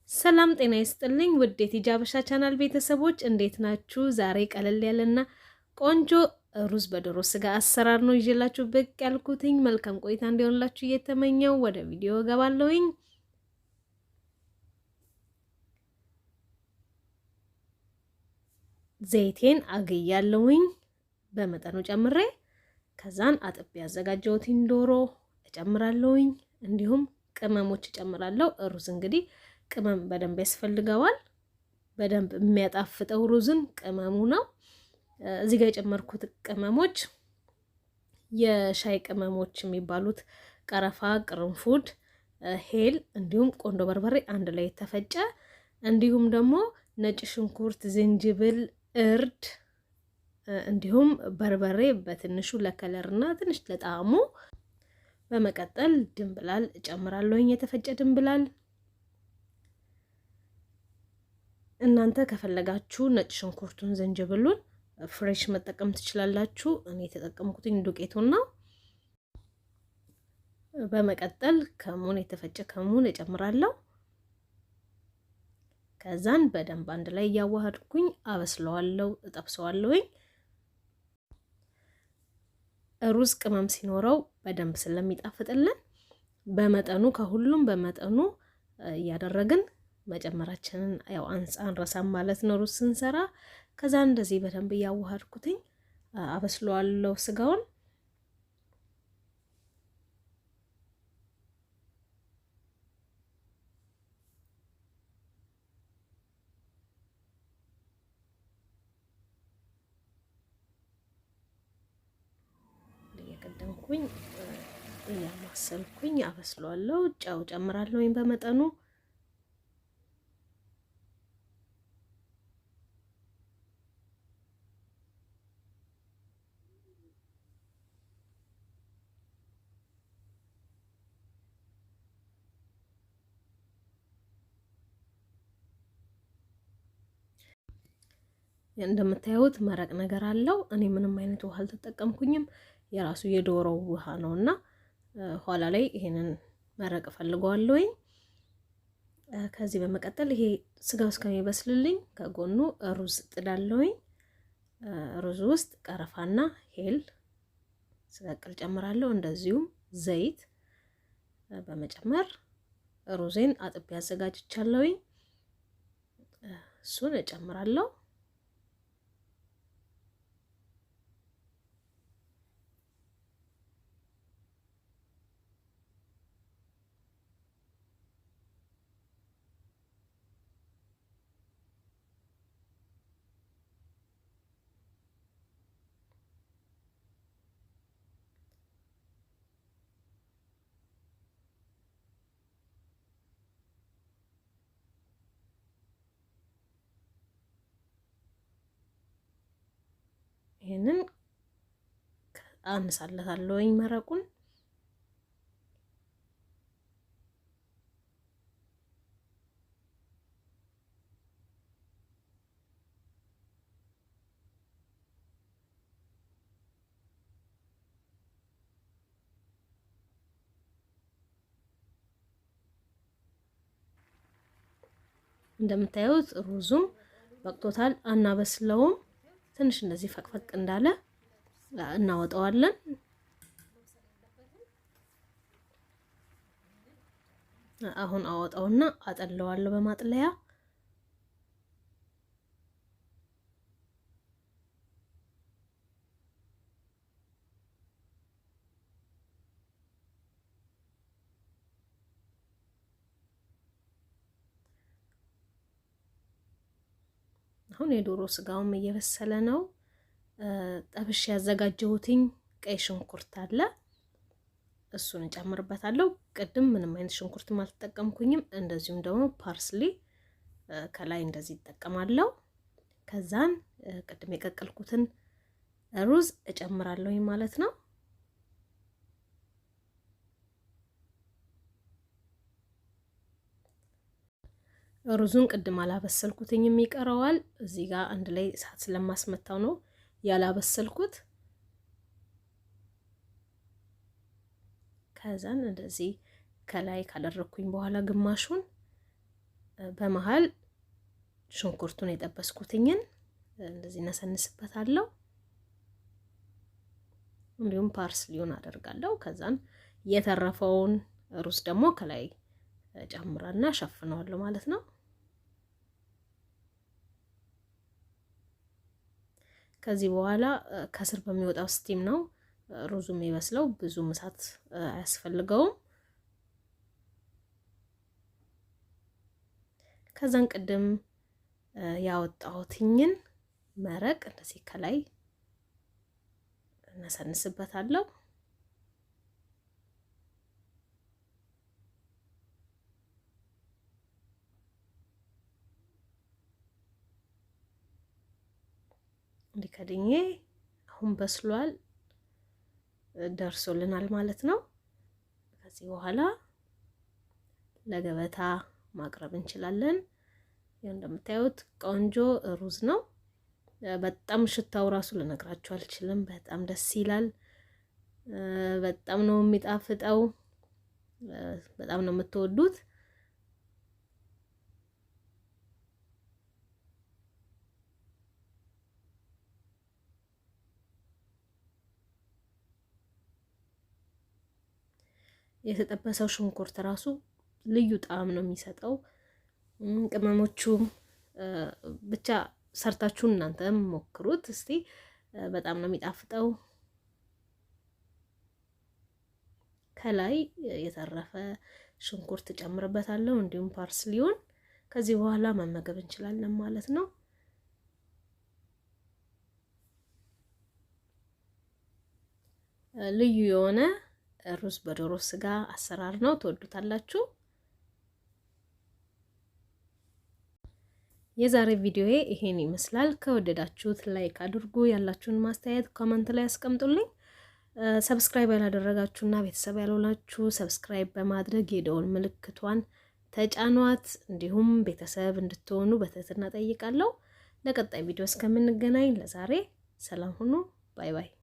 ሰላም ጤና ይስጥልኝ ውድ የቲጃበሻ ቻናል ቤተሰቦች እንዴት ናችሁ? ዛሬ ቀለል ያለና ቆንጆ ሩዝ በዶሮ ስጋ አሰራር ነው ይዤላችሁ ብቅ ያልኩትኝ። መልካም ቆይታ እንዲሆንላችሁ እየተመኘው ወደ ቪዲዮ ገባለሁኝ። ዘይቴን አግያለሁኝ በመጠኑ ጨምሬ ከዛን አጥቤ ያዘጋጀሁትን ዶሮ እጨምራለሁኝ። እንዲሁም ቅመሞች እጨምራለሁ። ሩዝ እንግዲህ ቅመም በደንብ ያስፈልገዋል። በደንብ የሚያጣፍጠው ሩዝን ቅመሙ ነው። እዚህ ጋር የጨመርኩት ቅመሞች የሻይ ቅመሞች የሚባሉት ቀረፋ፣ ቅርንፉድ፣ ሄል እንዲሁም ቆንዶ በርበሬ አንድ ላይ ተፈጨ። እንዲሁም ደግሞ ነጭ ሽንኩርት፣ ዝንጅብል፣ እርድ እንዲሁም በርበሬ በትንሹ ለከለርና ትንሽ ለጣዕሙ። በመቀጠል ድንብላል እጨምራለሁኝ፣ የተፈጨ ድንብላል። እናንተ ከፈለጋችሁ ነጭ ሽንኩርቱን ዝንጅብሉን ፍሬሽ መጠቀም ትችላላችሁ። እኔ የተጠቀምኩትኝ ዱቄቱን ነው። በመቀጠል ከሙን፣ የተፈጨ ከሙን እጨምራለሁ። ከዛን በደንብ አንድ ላይ እያዋሃድኩኝ አበስለዋለሁ፣ እጠብሰዋለሁኝ። ሩዝ ቅመም ሲኖረው በደንብ ስለሚጣፍጥልን በመጠኑ ከሁሉም በመጠኑ እያደረግን መጨመራችንን ያው አንረሳም ማለት ነው ሩዝ ስንሰራ። ከዛ እንደዚህ በደንብ እያዋሃድኩትኝ አበስለዋለሁ ስጋውን። እየቀደምኩኝ እያማሰልኩኝ አበስለዋለሁ። ጨው ጨምራለሁኝ በመጠኑ። እንደምታዩት መረቅ ነገር አለው። እኔ ምንም አይነት ውሃ አልተጠቀምኩኝም። የራሱ የዶሮው ውሃ ነውና ኋላ ላይ ይሄንን መረቅ ፈልገዋለሁኝ። ከዚህ በመቀጠል ይሄ ስጋው እስከሚበስልልኝ ከጎኑ ሩዝ ጥዳለሁኝ። ሩዝ ውስጥ ቀረፋና ሄል ስቀቅል ጨምራለሁ። እንደዚሁም ዘይት በመጨመር ሩዜን አጥቤ አዘጋጅቻለሁኝ። እሱን እጨምራለሁ። ይሄንን አነሳለታለሁኝ መረቁን። እንደምታዩት ሩዙም በቅቶታል። አናበስለውም። ትንሽ እንደዚህ ፈቅፈቅ እንዳለ እናወጣዋለን። አሁን አወጣውና አጠለዋለሁ በማጥለያ። አሁን የዶሮ ስጋውም እየበሰለ ነው። ጠብሽ ያዘጋጀሁትኝ ቀይ ሽንኩርት አለ፣ እሱን እጨምርበታለሁ። ቅድም ምንም አይነት ሽንኩርትም አልተጠቀምኩኝም። እንደዚሁም ደግሞ ፓርስሊ ከላይ እንደዚህ እጠቀማለሁ። ከዛን ቅድም የቀቀልኩትን ሩዝ እጨምራለሁኝ ማለት ነው። ሩዙን ቅድም አላበሰልኩትኝም ይቀረዋል። እዚህ ጋር አንድ ላይ እሳት ስለማስመታው ነው ያላበሰልኩት። ከዛን እንደዚህ ከላይ ካደረኩኝ በኋላ ግማሹን በመሃል ሽንኩርቱን የጠበስኩትኝን እንደዚህ ነሰንስበታለሁ። እንዲሁም ፓርስሊውን አደርጋለሁ። ከዛን የተረፈውን ሩዝ ደግሞ ከላይ ጨምራና ሸፍነዋለሁ ማለት ነው። ከዚህ በኋላ ከስር በሚወጣው ስቲም ነው ሩዙ የሚበስለው። ብዙ እሳት አያስፈልገውም። ከዛን ቅድም ያወጣሁትኝን መረቅ እንደዚህ ከላይ እነሰንስበታለሁ። እንዲከድኜ አሁን በስሏል፣ ደርሶልናል ማለት ነው። ከዚህ በኋላ ለገበታ ማቅረብ እንችላለን። ይሄ እንደምታዩት ቆንጆ ሩዝ ነው። በጣም ሽታው ራሱ ልነግራችሁ አልችልም። በጣም ደስ ይላል። በጣም ነው የሚጣፍጠው። በጣም ነው የምትወዱት። የተጠበሰው ሽንኩርት ራሱ ልዩ ጣዕም ነው የሚሰጠው። ቅመሞቹም ብቻ ሰርታችሁን እናንተም ሞክሩት እስቲ። በጣም ነው የሚጣፍጠው። ከላይ የተረፈ ሽንኩርት ጨምርበታለሁ፣ እንዲሁም ፓርስሊውን። ከዚህ በኋላ መመገብ እንችላለን ማለት ነው። ልዩ የሆነ ሩዝ በዶሮ ስጋ አሰራር ነው። ትወዱታላችሁ። የዛሬ ቪዲዮዬ ይሄን ይመስላል። ከወደዳችሁት ላይክ አድርጉ። ያላችሁን ማስተያየት ኮሜንት ላይ አስቀምጡልኝ። ሰብስክራይብ ያላደረጋችሁና ቤተሰብ ያልሆናችሁ ሰብስክራይብ በማድረግ የደወል ምልክቷን ተጫኗት። እንዲሁም ቤተሰብ እንድትሆኑ በትህትና ጠይቃለሁ። ለቀጣይ ቪዲዮ እስከምንገናኝ ለዛሬ ሰላም ሁኑ። ባይ ባይ።